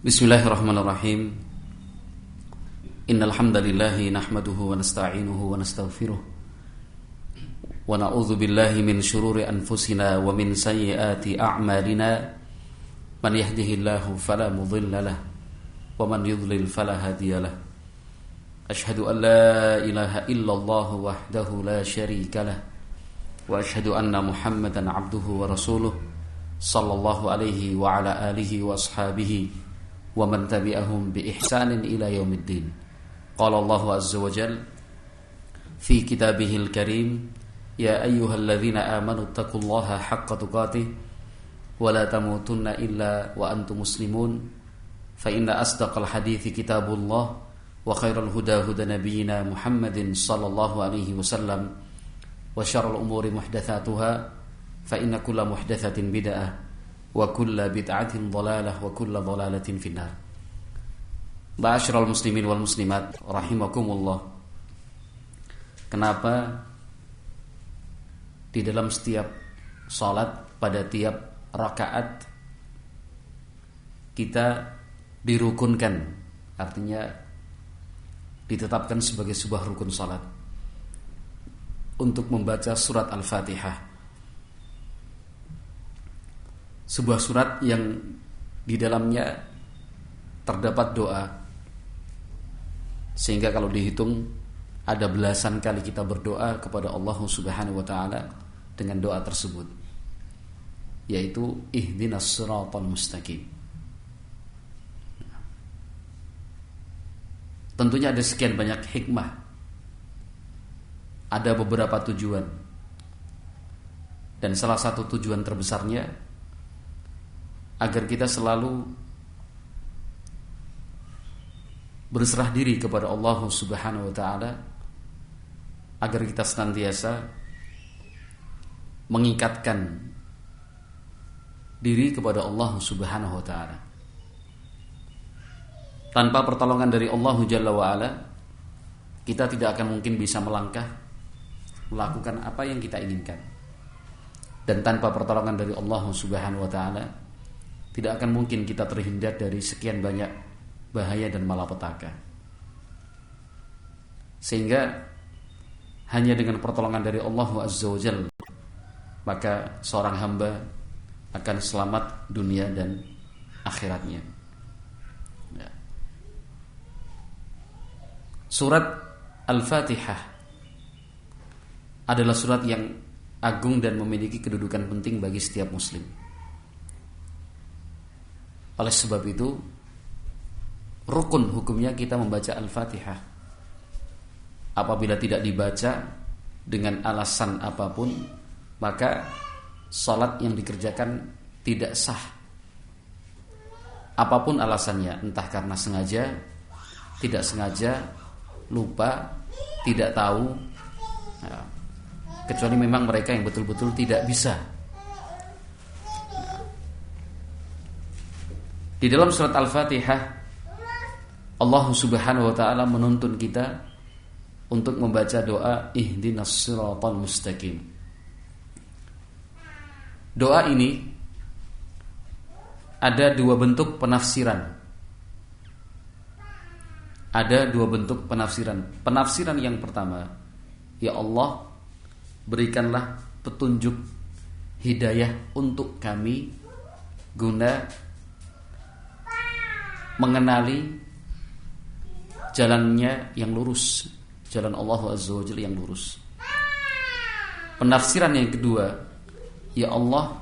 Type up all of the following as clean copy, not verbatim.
Bismillahirrahmanirrahim. Innal hamdalillahi nahmaduhu wa nasta'inuhu wa nastaghfiruh. Wa na'udzu billahi min shururi anfusina wa min sayyiati a'malina. Man yahdihillahu fala mudilla lahu wa man yudlil fala hadiya lahu. Ashhadu an la ilaha illallah wahdahu la syarika lahu wa ashhadu anna Muhammadan 'abduhu wa rasuluh sallallahu alaihi wa ala alihi wa ashabihi wa man tabi'ahum bi ihsanin ila yaumiddin. Qala Allahu azza wa jalla fi kitabihil karim, ya ayyuhalladzina amanu taqullaha haqqa tuqatih wa la tamutunna illa wa antum muslimun. Fa inna asdaqal hadithi kitabullah wa khairal huda huda nabiyyina Muhammadin sallallahu alaihi wasallam wa syarrul umuri muhdatsatuha fa inna kulla muhdatsatin bid'ah wa kulla bid'atin dhalalah wa kulla dhalalatin finnar. Ma'asyiral muslimin wal muslimat rahimakumullah. Kenapa di dalam setiap salat pada tiap rakaat kita dirukunkan, artinya ditetapkan sebagai sebuah rukun salat untuk membaca surat Al-Fatihah, sebuah surat yang di dalamnya terdapat doa, sehingga kalau dihitung ada belasan kali kita berdoa kepada Allah Subhanahu wa taala dengan doa tersebut, yaitu ihdinas siratal mustaqim. Tentunya ada sekian banyak hikmah, ada beberapa tujuan, dan salah satu tujuan terbesarnya agar kita selalu berserah diri kepada Allah Subhanahu wa taala, agar kita senantiasa mengikatkan diri kepada Allah Subhanahu wa taala. Tanpa pertolongan dari Allah Jalla wa ala, kita tidak akan mungkin bisa melangkah melakukan apa yang kita inginkan. Dan tanpa pertolongan dari Allah Subhanahu wa taala, tidak akan mungkin kita terhindar dari sekian banyak bahaya dan malapetaka. Sehingga hanya dengan pertolongan dari Allah Azza wa Jalla, maka seorang hamba akan selamat dunia dan akhiratnya. Ya. Surat Al-Fatihah adalah surat yang agung dan memiliki kedudukan penting bagi setiap muslim. Oleh sebab itu, rukun hukumnya kita membaca Al-Fatihah. Apabila tidak dibaca dengan alasan apapun, maka salat yang dikerjakan tidak sah. Apapun alasannya, entah karena sengaja, tidak sengaja, lupa, tidak tahu, ya, kecuali memang mereka yang betul-betul tidak bisa. Di dalam surat Al-Fatihah, Allah Subhanahu wa taala menuntun kita untuk membaca doa ihdinas siratal mustaqim. Doa ini ada dua bentuk penafsiran. Ada dua bentuk penafsiran. Penafsiran yang pertama, ya Allah, berikanlah petunjuk hidayah untuk kami guna mengenali jalannya yang lurus, jalan Allah Azza wa Jalla yang lurus. Penafsiran yang kedua, ya Allah,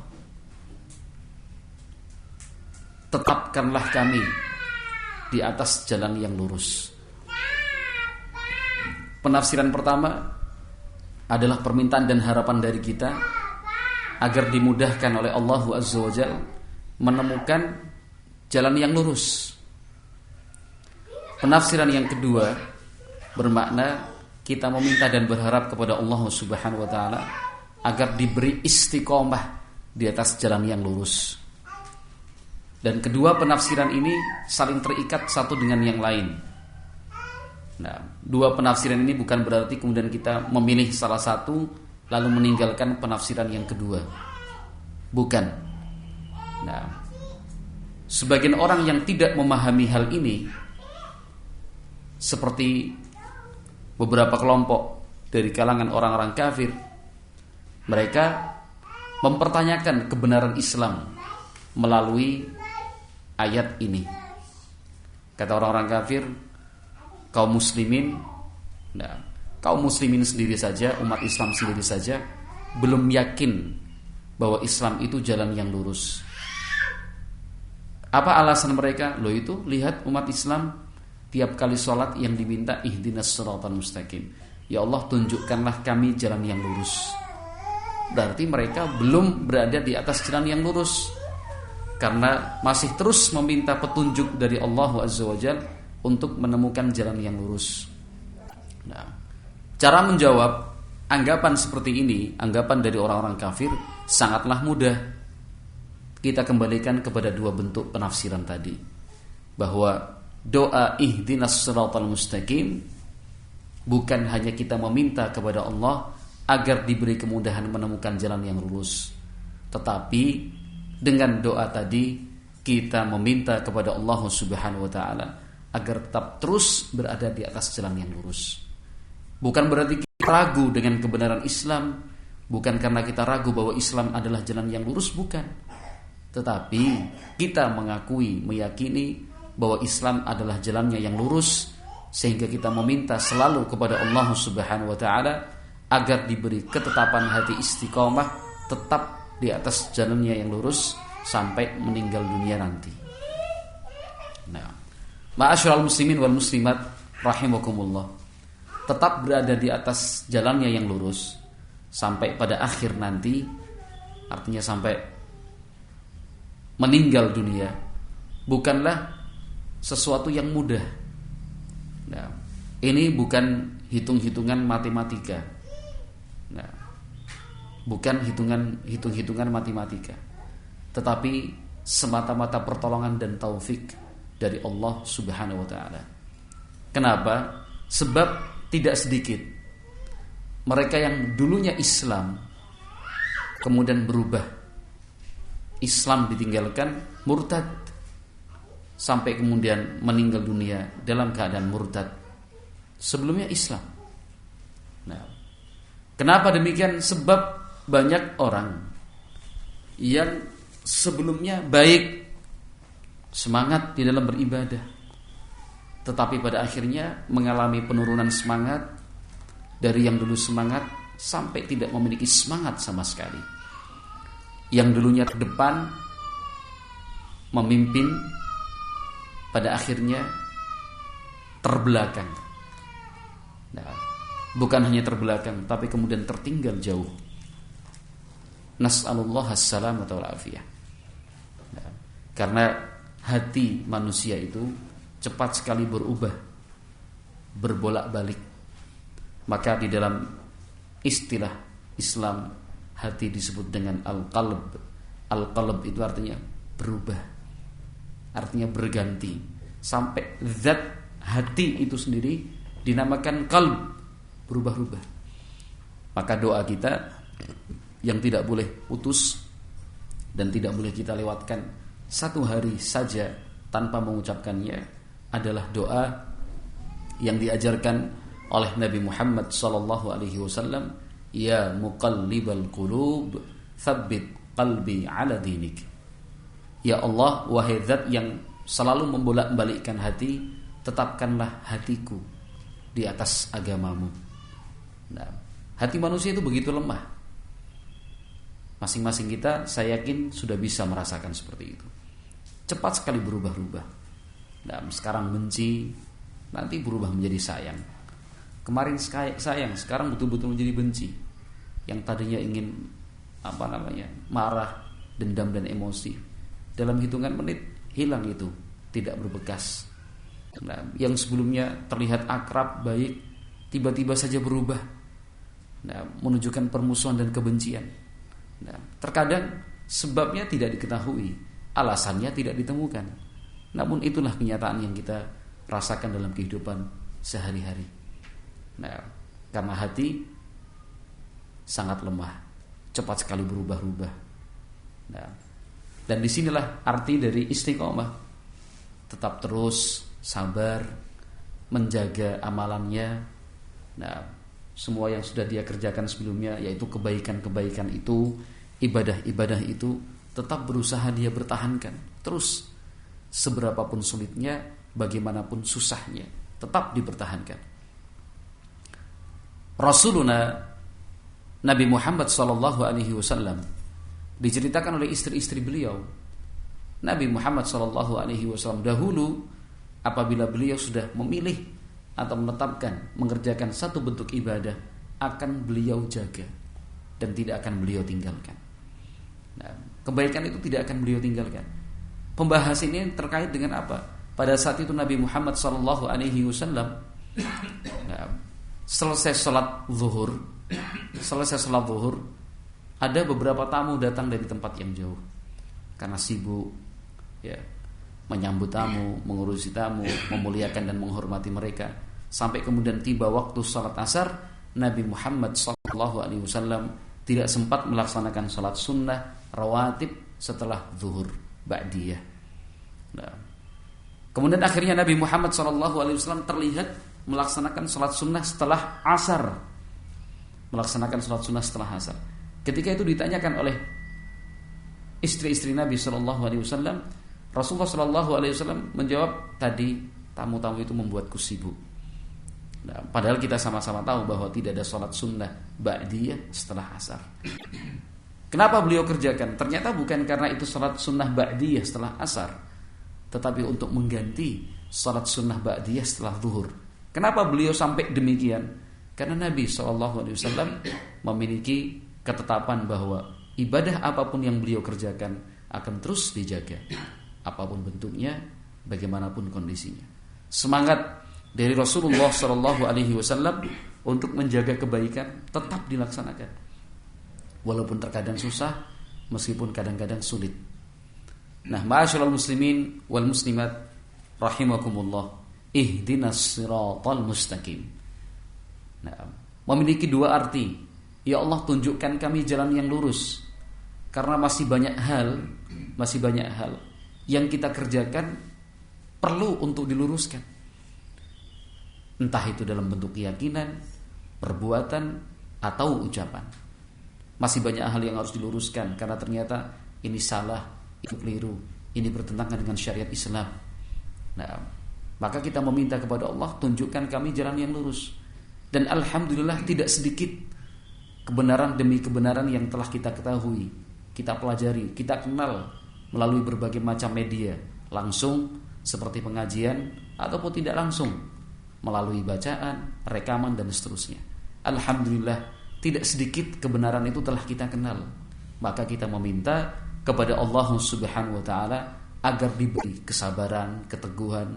tetapkanlah kami di atas jalan yang lurus. Penafsiran pertama adalah permintaan dan harapan dari kita agar dimudahkan oleh Allah Azza wa Jalla menemukan jalan yang lurus. Penafsiran yang kedua bermakna kita meminta dan berharap kepada Allah Subhanahu wa taala agar diberi istiqomah di atas jalan yang lurus. Dan kedua penafsiran ini saling terikat satu dengan yang lain. Nah, dua penafsiran ini bukan berarti kemudian kita memilih salah satu lalu meninggalkan penafsiran yang kedua. Bukan. Nah, sebagian orang yang tidak memahami hal ini, seperti beberapa kelompok dari kalangan orang-orang kafir, mereka mempertanyakan kebenaran Islam melalui ayat ini. Kata orang-orang kafir, kaum muslimin sendiri saja, umat Islam sendiri saja belum yakin bahwa Islam itu jalan yang lurus. Apa alasan mereka? Loh itu, lihat umat Islam tiap kali sholat yang diminta ihdinas shiratal mustaqim. Ya Allah, tunjukkanlah kami jalan yang lurus. Berarti mereka belum berada di atas jalan yang lurus, karena masih terus meminta petunjuk dari Allah Azza wa Jalla untuk menemukan jalan yang lurus. Nah, cara menjawab anggapan seperti ini, anggapan dari orang-orang kafir, sangatlah mudah. Kita kembalikan kepada dua bentuk penafsiran tadi, bahwa doa ihdinas shiratal mustaqim bukan hanya kita meminta kepada Allah agar diberi kemudahan menemukan jalan yang lurus, tetapi dengan doa tadi kita meminta kepada Allah Subhanahu wa taala agar tetap terus berada di atas jalan yang lurus. Bukan berarti kita ragu dengan kebenaran Islam, bukan karena kita ragu bahwa Islam adalah jalan yang lurus, bukan. Tetapi kita mengakui, meyakini bahwa Islam adalah jalannya yang lurus, sehingga kita meminta selalu kepada Allah Subhanahu wa taala agar diberi ketetapan hati istiqomah, tetap di atas jalannya yang lurus sampai meninggal dunia nanti. Nah, ma'asyiral muslimin wal muslimat rahimakumullah, tetap berada di atas jalannya yang lurus sampai pada akhir nanti, artinya sampai meninggal dunia, bukanlah sesuatu yang mudah. Nah, ini bukan hitung-hitungan matematika. Nah, bukan hitung-hitungan matematika, tetapi semata-mata pertolongan dan taufik dari Allah Subhanahu wa taala. Kenapa? Sebab tidak sedikit mereka yang dulunya Islam kemudian berubah, Islam ditinggalkan, murtad, sampai kemudian meninggal dunia dalam keadaan murtad. Sebelumnya Islam. Nah, kenapa demikian? Sebab banyak orang yang sebelumnya baik, semangat di dalam beribadah, tetapi pada akhirnya mengalami penurunan semangat. Dari yang dulu semangat sampai tidak memiliki semangat sama sekali. Yang dulunya ke depan memimpin, pada akhirnya terbelakang. Nah, bukan hanya terbelakang, tapi kemudian tertinggal jauh. Nas'alullah as-salamata wal afiyah. Nah, karena hati manusia itu cepat sekali berubah, berbolak-balik. Maka di dalam istilah Islam, hati disebut dengan al-qalb. Al-qalb itu artinya berubah, artinya berganti, sampai zat hati itu sendiri dinamakan qalb, berubah-ubah. Maka doa kita yang tidak boleh putus dan tidak boleh kita lewatkan satu hari saja tanpa mengucapkannya adalah doa yang diajarkan oleh Nabi Muhammad SAW. Ya muqallibal qulub, tsabbit qalbi ala dinik. Ya Allah, wahai zat yang selalu membolak-balikkan hati, tetapkanlah hatiku di atas agamamu. Nah, hati manusia itu begitu lemah. Masing-masing kita, saya yakin sudah bisa merasakan seperti itu. Cepat sekali berubah-ubah. Nah, sekarang benci, nanti berubah menjadi sayang. Kemarin sayang, sekarang betul-betul menjadi benci. Yang tadinya ingin marah, dendam dan emosi, dalam hitungan menit hilang itu, tidak berbekas. Nah, yang sebelumnya terlihat akrab, baik, tiba-tiba saja berubah. Nah, menunjukkan permusuhan dan kebencian. Nah, terkadang sebabnya tidak diketahui, alasannya tidak ditemukan. Namun itulah kenyataan yang kita rasakan dalam kehidupan sehari-hari. Nah, karena hati sangat lemah, cepat sekali berubah-ubah. Nah, Dan disinilah arti dari istiqomah. Tetap terus sabar, menjaga amalannya. Nah, semua yang sudah dia kerjakan sebelumnya, yaitu kebaikan-kebaikan itu, ibadah-ibadah itu, tetap berusaha dia bertahankan. Terus, seberapapun sulitnya, bagaimanapun susahnya, tetap dipertahankan. Rasuluna Nabi Muhammad SAW diceritakan oleh istri-istri beliau. Nabi Muhammad SAW dahulu apabila beliau sudah memilih atau menetapkan mengerjakan satu bentuk ibadah, akan beliau jaga dan tidak akan beliau tinggalkan. Nah, kebaikan itu tidak akan beliau tinggalkan. Pembahasan ini terkait dengan apa? Pada saat itu Nabi Muhammad SAW selesai sholat zuhur, ada beberapa tamu datang dari tempat yang jauh karena sibuk, ya, menyambut tamu, mengurusi tamu, memuliakan dan menghormati mereka. Sampai kemudian tiba waktu sholat asar, Nabi Muhammad SAW tidak sempat melaksanakan sholat sunnah rawatib setelah zuhur ba'diyah. Nah, kemudian akhirnya Nabi Muhammad SAW terlihat melaksanakan sholat sunnah setelah asar. Ketika itu ditanyakan oleh istri-istri Nabi SAW, Rasulullah SAW menjawab, tadi tamu-tamu itu membuatku sibuk. Nah, padahal kita sama-sama tahu bahwa tidak ada sholat sunnah ba'diyah setelah asar. Kenapa beliau kerjakan? Ternyata bukan karena itu sholat sunnah ba'diyah setelah asar, tetapi untuk mengganti sholat sunnah ba'diyah setelah zuhur. Kenapa beliau sampai demikian? Karena Nabi SAW memiliki ketetapan bahwa ibadah apapun yang beliau kerjakan akan terus dijaga, apapun bentuknya, bagaimanapun kondisinya. Semangat dari Rasulullah SAW untuk menjaga kebaikan tetap dilaksanakan, walaupun terkadang susah, meskipun kadang-kadang sulit. Nah, ma'asyiral muslimin wal muslimat rahimakumullah, ihdinas siratal mustaqim. Nah, memiliki dua arti. Ya Allah, tunjukkan kami jalan yang lurus. Karena masih banyak hal yang kita kerjakan perlu untuk diluruskan. Entah itu dalam bentuk keyakinan, perbuatan, atau ucapan. Masih banyak hal yang harus diluruskan karena ternyata ini salah, itu keliru, ini bertentangan dengan syariat Islam. Nah, maka kita meminta kepada Allah, tunjukkan kami jalan yang lurus. Dan alhamdulillah tidak sedikit kebenaran demi kebenaran yang telah kita ketahui, kita pelajari, kita kenal melalui berbagai macam media, langsung seperti pengajian ataupun tidak langsung melalui bacaan, rekaman dan seterusnya. Alhamdulillah tidak sedikit kebenaran itu telah kita kenal. Maka kita meminta kepada Allah Subhanahu wa taala agar diberi kesabaran, keteguhan,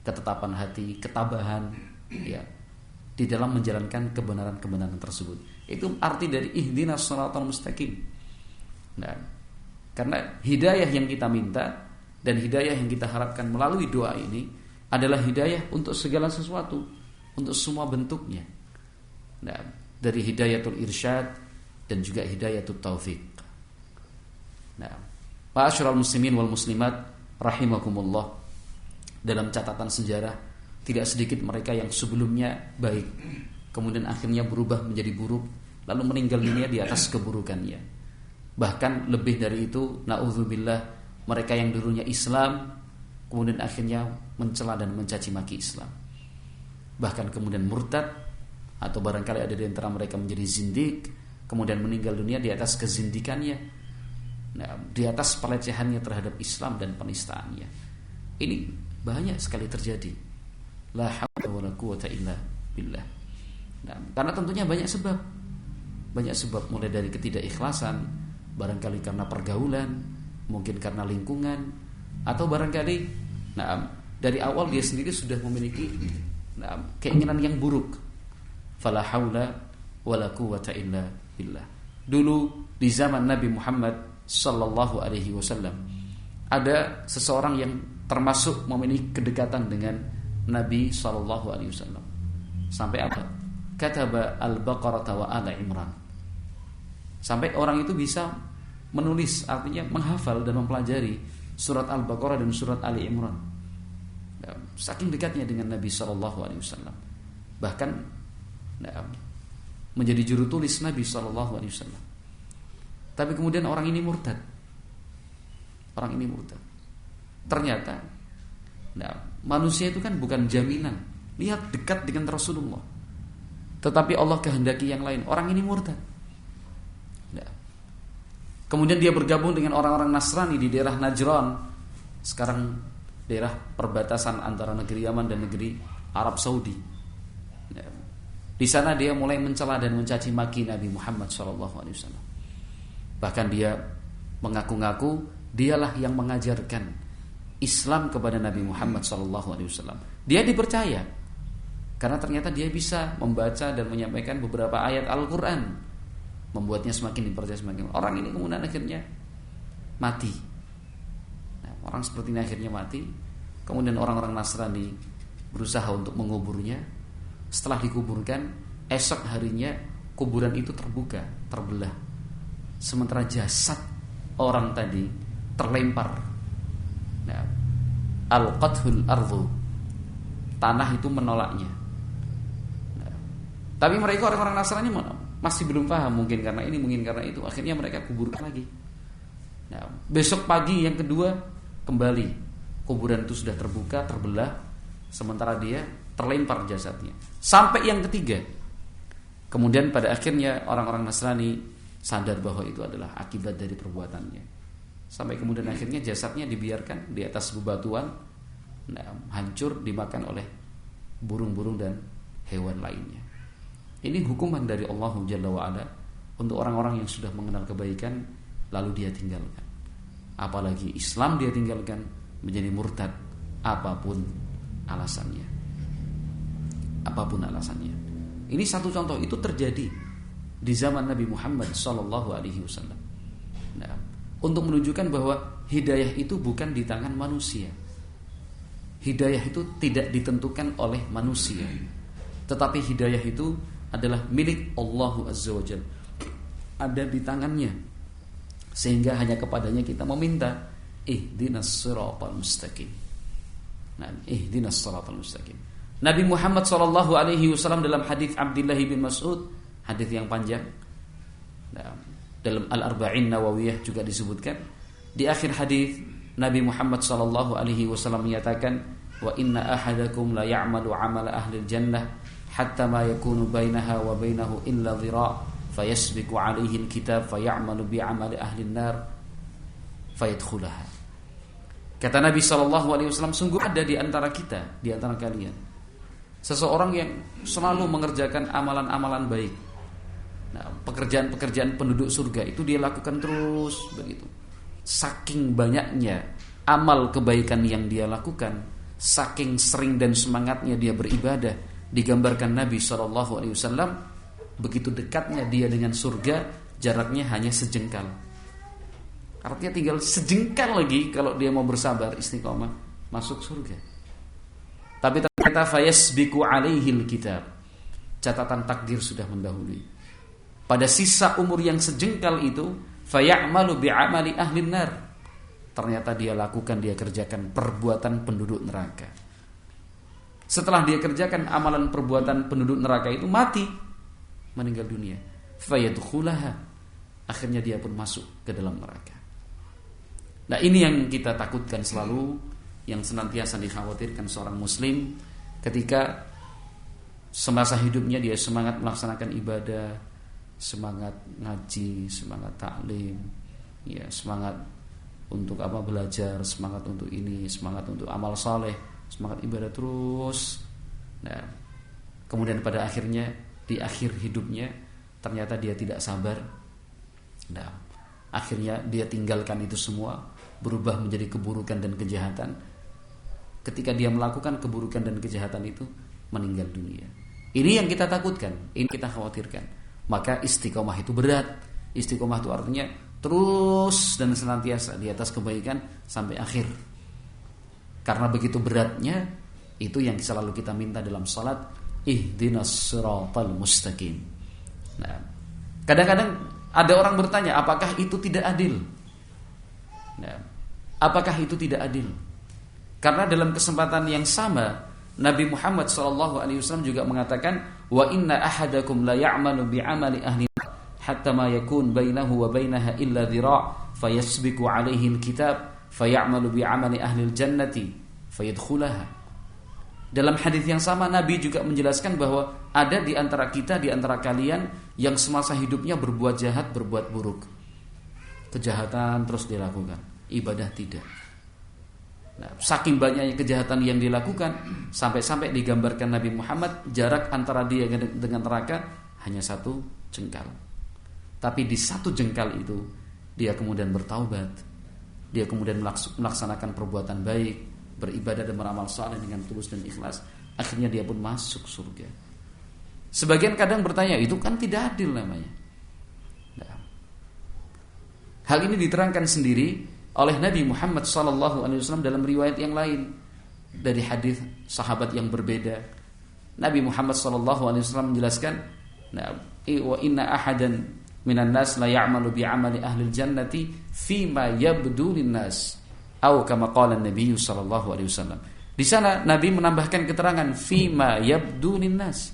ketetapan hati, ketabahan, ya, di dalam menjalankan kebenaran-kebenaran tersebut. Itu arti dari ihdinas shiratal mustaqim. Nah, karena hidayah yang kita minta dan hidayah yang kita harapkan melalui doa ini adalah hidayah untuk segala sesuatu, untuk semua bentuknya. Nah, dari hidayatul irsyad dan juga hidayatul taufik. Nah, ma'asyiral muslimin wal muslimat rahimakumullah, dalam catatan sejarah tidak sedikit mereka yang sebelumnya baik, kemudian akhirnya berubah menjadi buruk, lalu meninggal dunia di atas keburukannya. Bahkan lebih dari itu, na'udzubillah, mereka yang dulunya Islam kemudian akhirnya mencela dan mencaci maki Islam, bahkan kemudian murtad, atau barangkali ada di antara mereka menjadi zindik, kemudian meninggal dunia di atas kezindikannya, nah, di atas pelecehannya terhadap Islam dan penistaannya. Ini banyak sekali terjadi. La haula wala quwata illa billah. Nah, karena tentunya banyak sebab, mulai dari ketidakikhlasan, barangkali karena pergaulan, mungkin karena lingkungan, atau barangkali dari awal dia sendiri sudah memiliki keinginan yang buruk. Fala haula wala quwata illa billah. Dulu di zaman Nabi Muhammad sallallahu alaihi wasallam ada seseorang yang termasuk memiliki kedekatan dengan Nabi sallallahu alaihi wasallam. Sampai apa? Kataba al-Baqarah wa Ala Imran. Sampai orang itu bisa menulis, artinya menghafal dan mempelajari surat Al-Baqarah dan surat Ali Imran. Saking dekatnya dengan Nabi SAW. Bahkan menjadi juru tulis Nabi SAW. Tapi kemudian orang ini murtad. Ternyata manusia itu kan bukan jaminan. Lihat, dekat dengan Rasulullah, tetapi Allah kehendaki yang lain. Orang ini murtad. Kemudian dia bergabung dengan orang-orang Nasrani di daerah Najran. Sekarang daerah perbatasan antara negeri Yaman dan negeri Arab Saudi. Di sana dia mulai mencela dan mencaci maki Nabi Muhammad SAW. Bahkan dia mengaku-ngaku dialah yang mengajarkan Islam kepada Nabi Muhammad SAW. Dia dipercaya karena ternyata dia bisa membaca dan menyampaikan beberapa ayat Al-Quran, membuatnya semakin dipercaya semakin. Orang ini kemudian akhirnya mati. Orang seperti ini akhirnya mati. Kemudian orang-orang Nasrani berusaha untuk menguburnya. Setelah dikuburkan, esok harinya kuburan itu terbuka, terbelah. Sementara jasad orang tadi terlempar. Al-qathul ardu, tanah itu menolaknya. Tapi mereka orang-orang Nasrani masih belum paham, mungkin karena ini, mungkin karena itu. Akhirnya mereka kuburkan lagi. Besok pagi yang kedua kembali, kuburan itu sudah terbuka, terbelah, sementara dia terlempar jasadnya. Sampai yang ketiga, kemudian pada akhirnya orang-orang Nasrani sadar bahwa itu adalah akibat dari perbuatannya. Sampai kemudian akhirnya jasadnya dibiarkan di atas bebatuan, hancur dimakan oleh burung-burung dan hewan lainnya. Ini hukuman dari Allah Jalla wa'ala untuk orang-orang yang sudah mengenal kebaikan lalu dia tinggalkan. Apalagi Islam dia tinggalkan, menjadi murtad, apapun alasannya. Ini satu contoh, itu terjadi di zaman Nabi Muhammad SAW. Untuk menunjukkan bahwa hidayah itu bukan di tangan manusia. Hidayah itu tidak ditentukan oleh manusia, tetapi hidayah itu adalah milik Allah Azza wa Jalla, ada di tangannya, sehingga hanya kepadanya kita meminta ihdinas siratal mustaqim. Ihdinas siratal mustaqim. Nabi Muhammad SAW dalam hadis Abdullah bin Mas'ud, hadis yang panjang, dalam Al-Arba'in Nawawiyah juga disebutkan. Di akhir hadis Nabi Muhammad SAW menyatakan, wa inna ahadakum la ya'malu 'amala ahli jannah hatta ma yakunu bainaha wa bainahu illa dhira' fayasbiqu 'alaihi al-kitab fay'amalu bi'amali ahli an-nar fayadkhulaha. Kata Nabi SAW, sungguh ada di antara kita, di antara kalian, seseorang yang selalu mengerjakan amalan-amalan baik. Pekerjaan-pekerjaan penduduk surga itu dia lakukan terus begitu. Saking banyaknya amal kebaikan yang dia lakukan, saking sering dan semangatnya dia beribadah, digambarkan Nabi SAW, begitu dekatnya dia dengan surga, jaraknya hanya sejengkal. Artinya tinggal sejengkal lagi kalau dia mau bersabar istiqomah masuk surga. Tapi ternyata fayasbiqu alaihil kitab, catatan takdir sudah mendahului. Pada sisa umur yang sejengkal itu, fayamalu bi'amali ahlin nar, ternyata dia lakukan, dia kerjakan perbuatan penduduk neraka. Setelah dia kerjakan amalan perbuatan penduduk neraka itu, mati, meninggal dunia. Fayadkhulaha, akhirnya dia pun masuk ke dalam neraka. Nah, ini yang kita takutkan selalu, yang senantiasa dikhawatirkan seorang muslim ketika semasa hidupnya dia semangat melaksanakan ibadah, semangat ngaji, semangat taklim, ya, semangat untuk belajar, semangat untuk ini, semangat untuk amal saleh, semangat ibadah terus. Nah, kemudian pada akhirnya di akhir hidupnya ternyata dia tidak sabar. Nah, akhirnya dia tinggalkan itu semua, berubah menjadi keburukan dan kejahatan. Ketika dia melakukan keburukan dan kejahatan itu, meninggal dunia. Ini yang kita takutkan, ini kita khawatirkan. Maka istiqomah itu berat. Istiqomah itu artinya terus dan senantiasa di atas kebaikan sampai akhir. Karena begitu beratnya, itu yang selalu kita minta dalam salat, ihdinas siratal mustaqim. Nah, kadang-kadang ada orang bertanya, apakah itu tidak adil? Nah, apakah itu tidak adil? Karena dalam kesempatan yang sama Nabi Muhammad SAW juga mengatakan, wa inna ahadakum la ya'malu bi'amali ahli hatta ma yakun bainahu wa bainaha illa dhira' fayasbiqu alaihi alkitab fayamalu bi'amali ahli aljannati fayadkhulaha. Dalam hadis yang sama Nabi juga menjelaskan bahwa ada di antara kita, di antara kalian yang semasa hidupnya berbuat jahat, berbuat buruk, kejahatan terus dilakukan, ibadah tidak. Nah, saking banyaknya kejahatan yang dilakukan, sampai-sampai digambarkan Nabi Muhammad jarak antara dia dengan neraka hanya 1 jengkal. Tapi di 1 jengkal itu dia kemudian bertaubat, dia kemudian melaksanakan perbuatan baik, beribadah dan beramal saleh dengan tulus dan ikhlas, akhirnya dia pun masuk surga. Sebagian kadang bertanya, itu kan tidak adil namanya. Nah, hal ini diterangkan sendiri oleh Nabi Muhammad SAW dalam riwayat yang lain dari hadis sahabat yang berbeda. Nabi Muhammad SAW menjelaskan, wa inna ahadan minan nas la ya'malu bi'amali ahli jannati fima yabdu linnas, atau kama qala Nabi SAW. Di sana Nabi menambahkan keterangan fima yabdu linnas.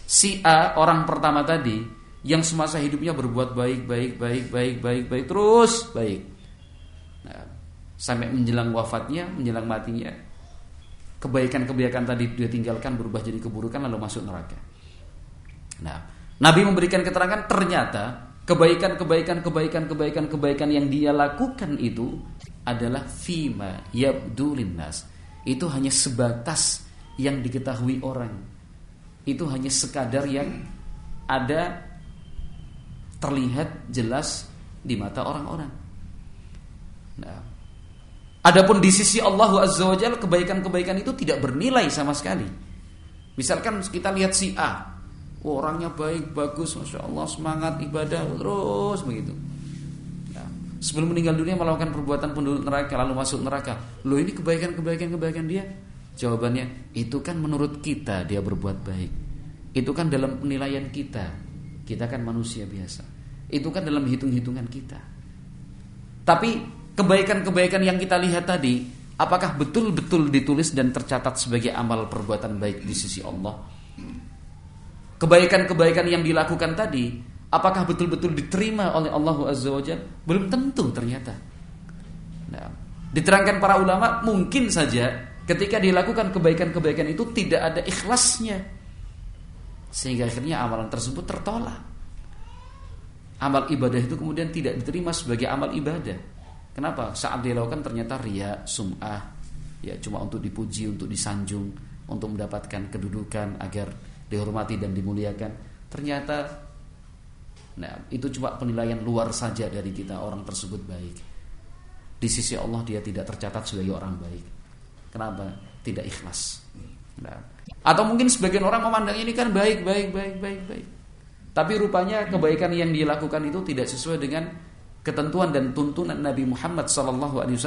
Si A, orang pertama tadi yang semasa hidupnya berbuat baik terus baik. Nah, sampai menjelang wafatnya, menjelang matinya, kebaikan-kebaikan tadi dia tinggalkan berubah jadi keburukan lalu masuk neraka. Nah, Nabi memberikan keterangan ternyata kebaikan yang dia lakukan itu adalah fima yabdu linnas. Itu hanya sebatas yang diketahui orang. Itu hanya sekadar yang ada terlihat jelas di mata orang-orang. Nah, adapun di sisi Allah Azza wa Jalla kebaikan-kebaikan itu tidak bernilai sama sekali. Misalkan kita lihat si A, orangnya baik, bagus, masya Allah, semangat ibadah terus begitu. Nah, sebelum meninggal dunia melakukan perbuatan penduduk neraka lalu masuk neraka. Loh, ini kebaikan dia? Jawabannya, itu kan menurut kita dia berbuat baik. Itu kan dalam penilaian kita. Kita kan manusia biasa. Itu kan dalam hitung-hitungan kita. Tapi kebaikan-kebaikan yang kita lihat tadi, apakah betul-betul ditulis dan tercatat sebagai amal perbuatan baik di sisi Allah? Kebaikan-kebaikan yang dilakukan tadi, apakah betul-betul diterima oleh Allah Azza wa Jalla? Belum tentu ternyata. Nah, diterangkan para ulama, mungkin saja ketika dilakukan kebaikan-kebaikan itu tidak ada ikhlasnya, sehingga akhirnya amalan tersebut tertolak. Amal ibadah itu kemudian tidak diterima sebagai amal ibadah. Kenapa? Saat dilakukan ternyata riya, sum'ah, ya cuma untuk dipuji, untuk disanjung, untuk mendapatkan kedudukan agar dihormati dan dimuliakan. Ternyata itu cuma penilaian luar saja dari kita, orang tersebut baik. Di sisi Allah dia tidak tercatat sebagai orang baik. Kenapa? Tidak ikhlas. Atau mungkin sebagian orang memandang ini kan baik. Tapi rupanya kebaikan yang dilakukan itu tidak sesuai dengan ketentuan dan tuntunan Nabi Muhammad SAW.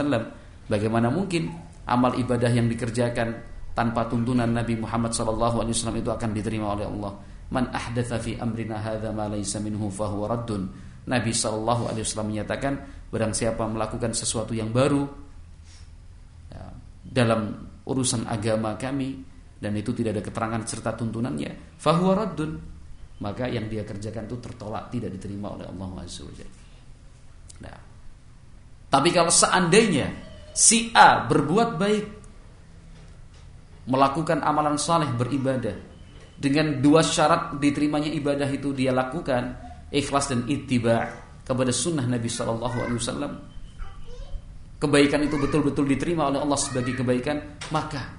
Bagaimana mungkin amal ibadah yang dikerjakan tanpa tuntunan Nabi Muhammad SAW itu akan diterima oleh Allah? Man ahdatha fi amrina hadza ma laysa minhu fahuwa raddun. Nabi SAW menyatakan, barang siapa melakukan sesuatu yang baru dalam urusan agama kami dan itu tidak ada keterangan serta tuntunannya, fahuwa raddun, maka yang dia kerjakan itu tertolak, tidak diterima oleh Allah Azza wa Jalla. Nah, tapi kalau seandainya si A berbuat baik, melakukan amalan saleh, beribadah dengan 2 syarat diterimanya ibadah itu dia lakukan, ikhlas dan ittiba' kepada sunnah Nabi SAW, kebaikan itu betul-betul diterima oleh Allah sebagai kebaikan, maka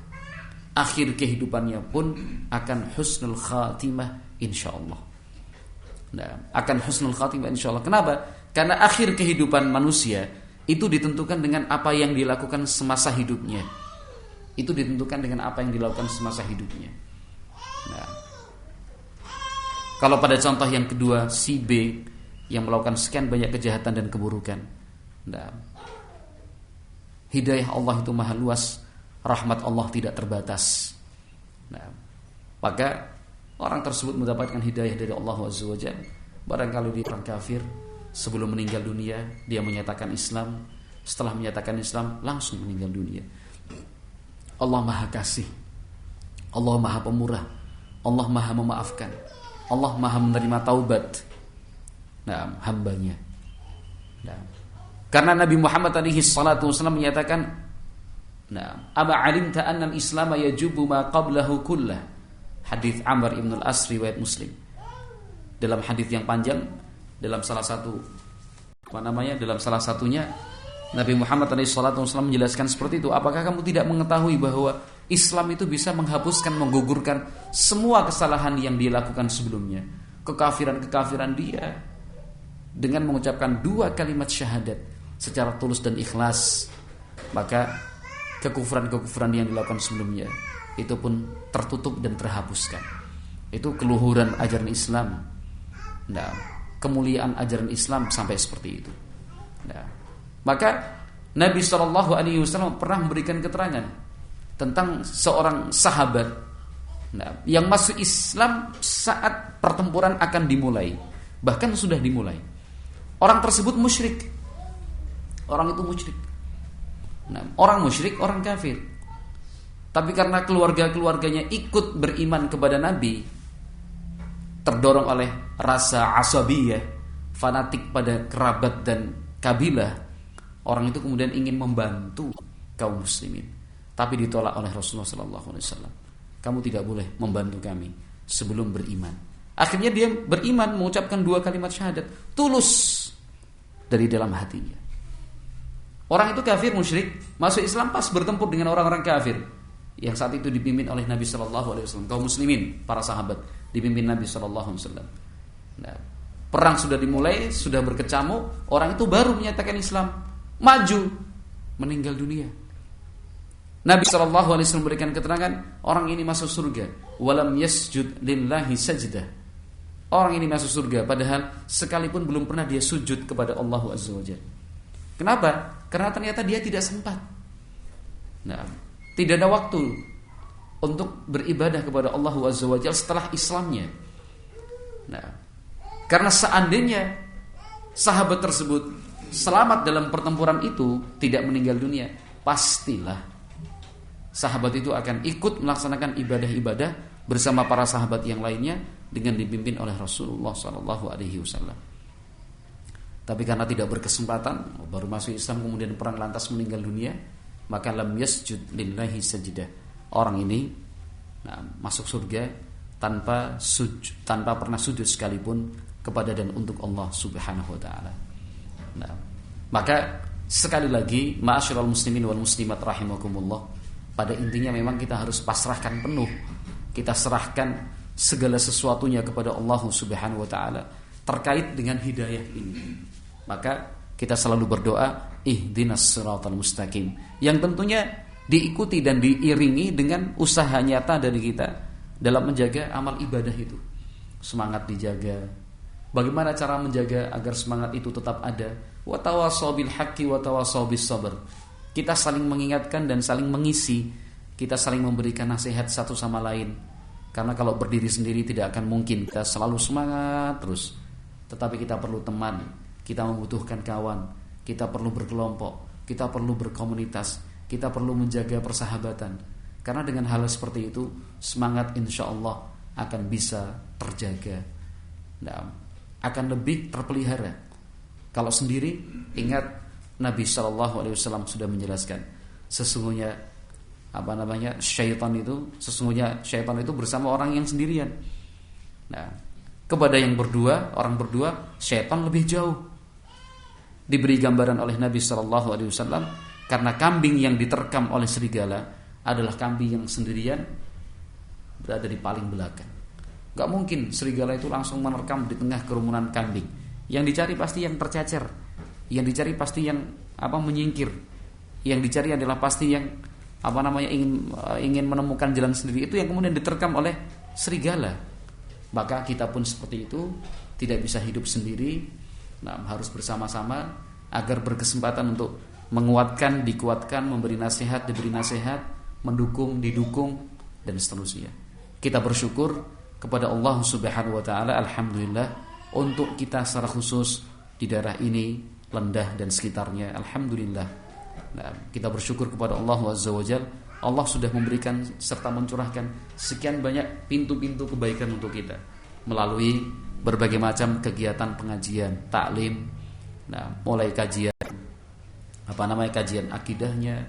akhir kehidupannya pun akan husnul khatimah insyaallah. Nah, akan husnul khatimah insyaallah. Kenapa? Karena akhir kehidupan manusia itu ditentukan dengan apa yang dilakukan semasa hidupnya. Itu ditentukan dengan apa yang dilakukan semasa hidupnya. Nah, kalau pada contoh yang kedua, si B yang melakukan sekian banyak kejahatan dan keburukan, nah, hidayah Allah itu maha luas, rahmat Allah tidak terbatas. Nah, maka orang tersebut mendapatkan hidayah dari Allah Azza wa Jalla. Barangkali dia orang kafir, sebelum meninggal dunia dia menyatakan Islam, setelah menyatakan Islam langsung meninggal dunia. Allah Maha Kasih, Allah Maha Pemurah, Allah Maha Memaafkan, Allah Maha menerima taubat hambanya. Karena Nabi Muhammad SAW menyatakan, "Aba alimta anna al-Islam yajubu ma qablahu kullah." Hadis Amr ibn al-As riwayat Muslim. Dalam hadis yang panjang, dalam salah satunya Nabi Muhammad SAW menjelaskan seperti itu. Apakah kamu tidak mengetahui bahwa Islam itu bisa menghapuskan, menggugurkan semua kesalahan yang dia lakukan sebelumnya, kekafiran dia, dengan mengucapkan 2 kalimat syahadat secara tulus dan ikhlas, maka kekufuran yang dilakukan sebelumnya itu pun tertutup dan terhapuskan. Itu keluhuran ajaran Islam. Kemuliaan ajaran Islam sampai seperti itu. Maka Nabi SAW pernah memberikan keterangan tentang seorang sahabat yang masuk Islam saat pertempuran akan dimulai, bahkan sudah dimulai. Orang tersebut musyrik. Orang itu musyrik. Orang musyrik, orang kafir. Tapi karena keluarganya ikut beriman kepada Nabi, terdorong oleh rasa asabiyah, fanatik pada kerabat dan kabilah, orang itu kemudian ingin membantu kaum muslimin. Tapi ditolak oleh Rasulullah SAW. Kamu tidak boleh membantu kami sebelum beriman. Akhirnya dia beriman, mengucapkan 2 kalimat syahadat tulus dari dalam hatinya. Orang itu kafir, musyrik, masuk Islam pas bertempur dengan orang-orang kafir yang saat itu dipimpin oleh Nabi SAW. Kaum muslimin, para sahabat, dipimpin Nabi SAW. Perang sudah dimulai, sudah berkecamuk, orang itu baru menyatakan Islam, maju, meninggal dunia. Nabi SAW memberikan keterangan, orang ini masuk surga, walam yasjud lillahi sajdah. Orang ini masuk surga padahal sekalipun belum pernah dia sujud kepada Allah Azza wa Jalla. Kenapa? Karena ternyata dia tidak sempat. Tidak ada waktu untuk beribadah kepada Allah Azza wa Jalla setelah Islamnya. Karena seandainya sahabat tersebut selamat dalam pertempuran itu, tidak meninggal dunia, pastilah sahabat itu akan ikut melaksanakan ibadah-ibadah bersama para sahabat yang lainnya dengan dipimpin oleh Rasulullah SAW. Tapi karena tidak berkesempatan, baru masuk Islam kemudian perang lantas meninggal dunia, maka lam yasjud lillahi sajdah. Orang ini masuk surga tanpa pernah sujud sekalipun kepada dan untuk Allah Subhanahu wa taala. Maka sekali lagi, ma'asyiral muslimin wal muslimat rahimakumullah, pada intinya memang kita harus pasrahkan penuh. Kita serahkan segala sesuatunya kepada Allah Subhanahu wa taala terkait dengan hidayah ini. Maka kita selalu berdoa, ihdinas siratal mustaqim, yang tentunya diikuti dan diiringi dengan usaha nyata dari kita dalam menjaga amal ibadah itu. Semangat dijaga. Bagaimana cara menjaga agar semangat itu tetap ada? Wa tawassaw bil haqqi wa tawassaw bis sabr. Kita saling mengingatkan dan saling mengisi. Kita saling memberikan nasihat satu sama lain. Karena kalau berdiri sendiri tidak akan mungkin kita selalu semangat terus. Tetapi kita perlu teman. Kita membutuhkan kawan, kita perlu berkelompok, kita perlu berkomunitas, kita perlu menjaga persahabatan. Karena dengan hal seperti itu, semangat insya Allah akan bisa terjaga, akan lebih terpelihara. Kalau sendiri, ingat Nabi SAW sudah menjelaskan, sesungguhnya syaitan itu bersama orang yang sendirian. Kepada yang orang berdua, syaitan lebih jauh. Diberi gambaran oleh Nabi SAW, karena kambing yang diterkam oleh serigala adalah kambing yang sendirian berada di paling belakang. Gak mungkin serigala itu langsung menerkam di tengah kerumunan kambing. Yang dicari pasti yang tercecer, yang dicari pasti yang menyingkir, yang dicari adalah pasti yang ingin menemukan jalan sendiri. Itu yang kemudian diterkam oleh serigala. Maka kita pun seperti itu, tidak bisa hidup sendiri. Harus bersama-sama agar berkesempatan untuk menguatkan, dikuatkan, memberi nasihat, diberi nasihat, mendukung, didukung, dan seterusnya. Kita bersyukur kepada Allah Subhanahu wa taala, alhamdulillah, untuk kita secara khusus di daerah ini Lendah dan sekitarnya. Alhamdulillah. Nah, kita bersyukur kepada Allah Azza wa Jalla. Allah sudah memberikan serta mencurahkan sekian banyak pintu-pintu kebaikan untuk kita melalui berbagai macam kegiatan pengajian, taklim. Nah, mulai kajian kajian akidahnya,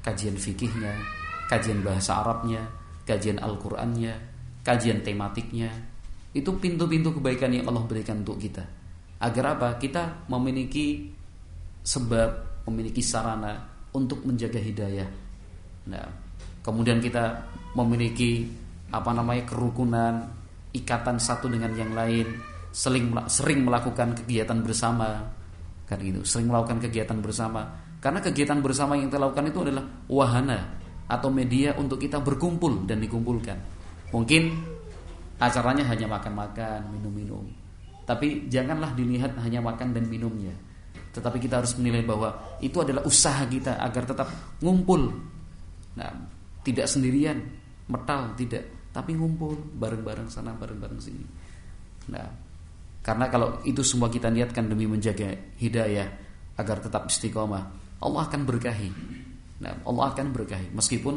kajian fikihnya, kajian bahasa Arabnya, kajian Al-Qur'annya, kajian tematiknya. Itu pintu-pintu kebaikan yang Allah berikan untuk kita. Agar apa? Kita memiliki sebab, memiliki sarana untuk menjaga hidayah. Nah, kemudian kita memiliki kerukunan, ikatan satu dengan yang lain, sering melakukan kegiatan bersama, kan gitu, sering melakukan kegiatan bersama. Karena kegiatan bersama yang kita lakukan itu adalah wahana atau media untuk kita berkumpul dan dikumpulkan. Mungkin acaranya hanya makan-makan, minum-minum, tapi janganlah dilihat hanya makan dan minumnya. Tetapi kita harus menilai bahwa itu adalah usaha kita agar tetap ngumpul. Nah, tidak sendirian, metal, tidak, tapi ngumpul bareng-bareng sana, bareng-bareng sini. Nah, karena kalau itu semua kita niatkan demi menjaga hidayah agar tetap istiqomah, Allah akan berkahi. Nah, Allah akan berkahi meskipun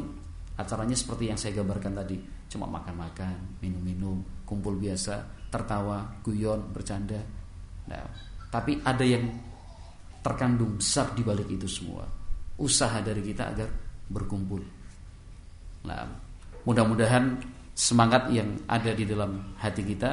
acaranya seperti yang saya gambarkan tadi, cuma makan-makan, minum-minum, kumpul biasa, tertawa, guyon, bercanda. Nah, tapi ada yang terkandung besar di balik itu semua. Usaha dari kita agar berkumpul. Nah, mudah-mudahan semangat yang ada di dalam hati kita,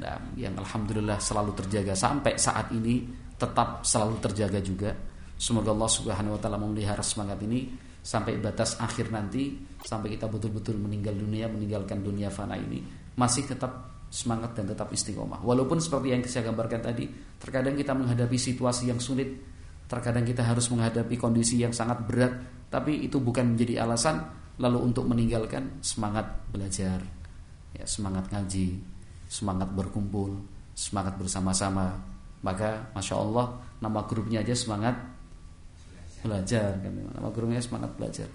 nah, yang alhamdulillah selalu terjaga sampai saat ini, tetap selalu terjaga juga. Semoga Allah Subhanahu wa taala memelihara semangat ini sampai batas akhir nanti, sampai kita betul-betul meninggalkan dunia fana ini, masih tetap semangat dan tetap istiqomah. Walaupun seperti yang saya gambarkan tadi, terkadang kita menghadapi situasi yang sulit, terkadang kita harus menghadapi kondisi yang sangat berat, tapi itu bukan menjadi alasan lalu untuk meninggalkan semangat belajar, ya, semangat ngaji, semangat berkumpul, semangat bersama-sama. Maka Masya Allah, nama grupnya aja semangat belajar, kan? Nama grupnya semangat belajar.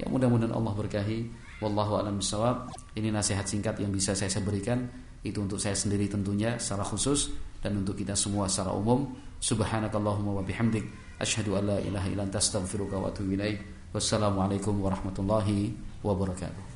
Ya, mudah-mudahan Allah berkahi. Wallahu a'lam bishawab. Ini nasihat singkat yang bisa saya berikan. Itu untuk saya sendiri tentunya secara khusus, dan untuk kita semua secara umum. Subhanakallahumma wa bihamdik, asyhadu an la ilaha illa anta astaghfiruka wa atubu ilaik. Wassalamualaikum warahmatullahi wabarakatuh.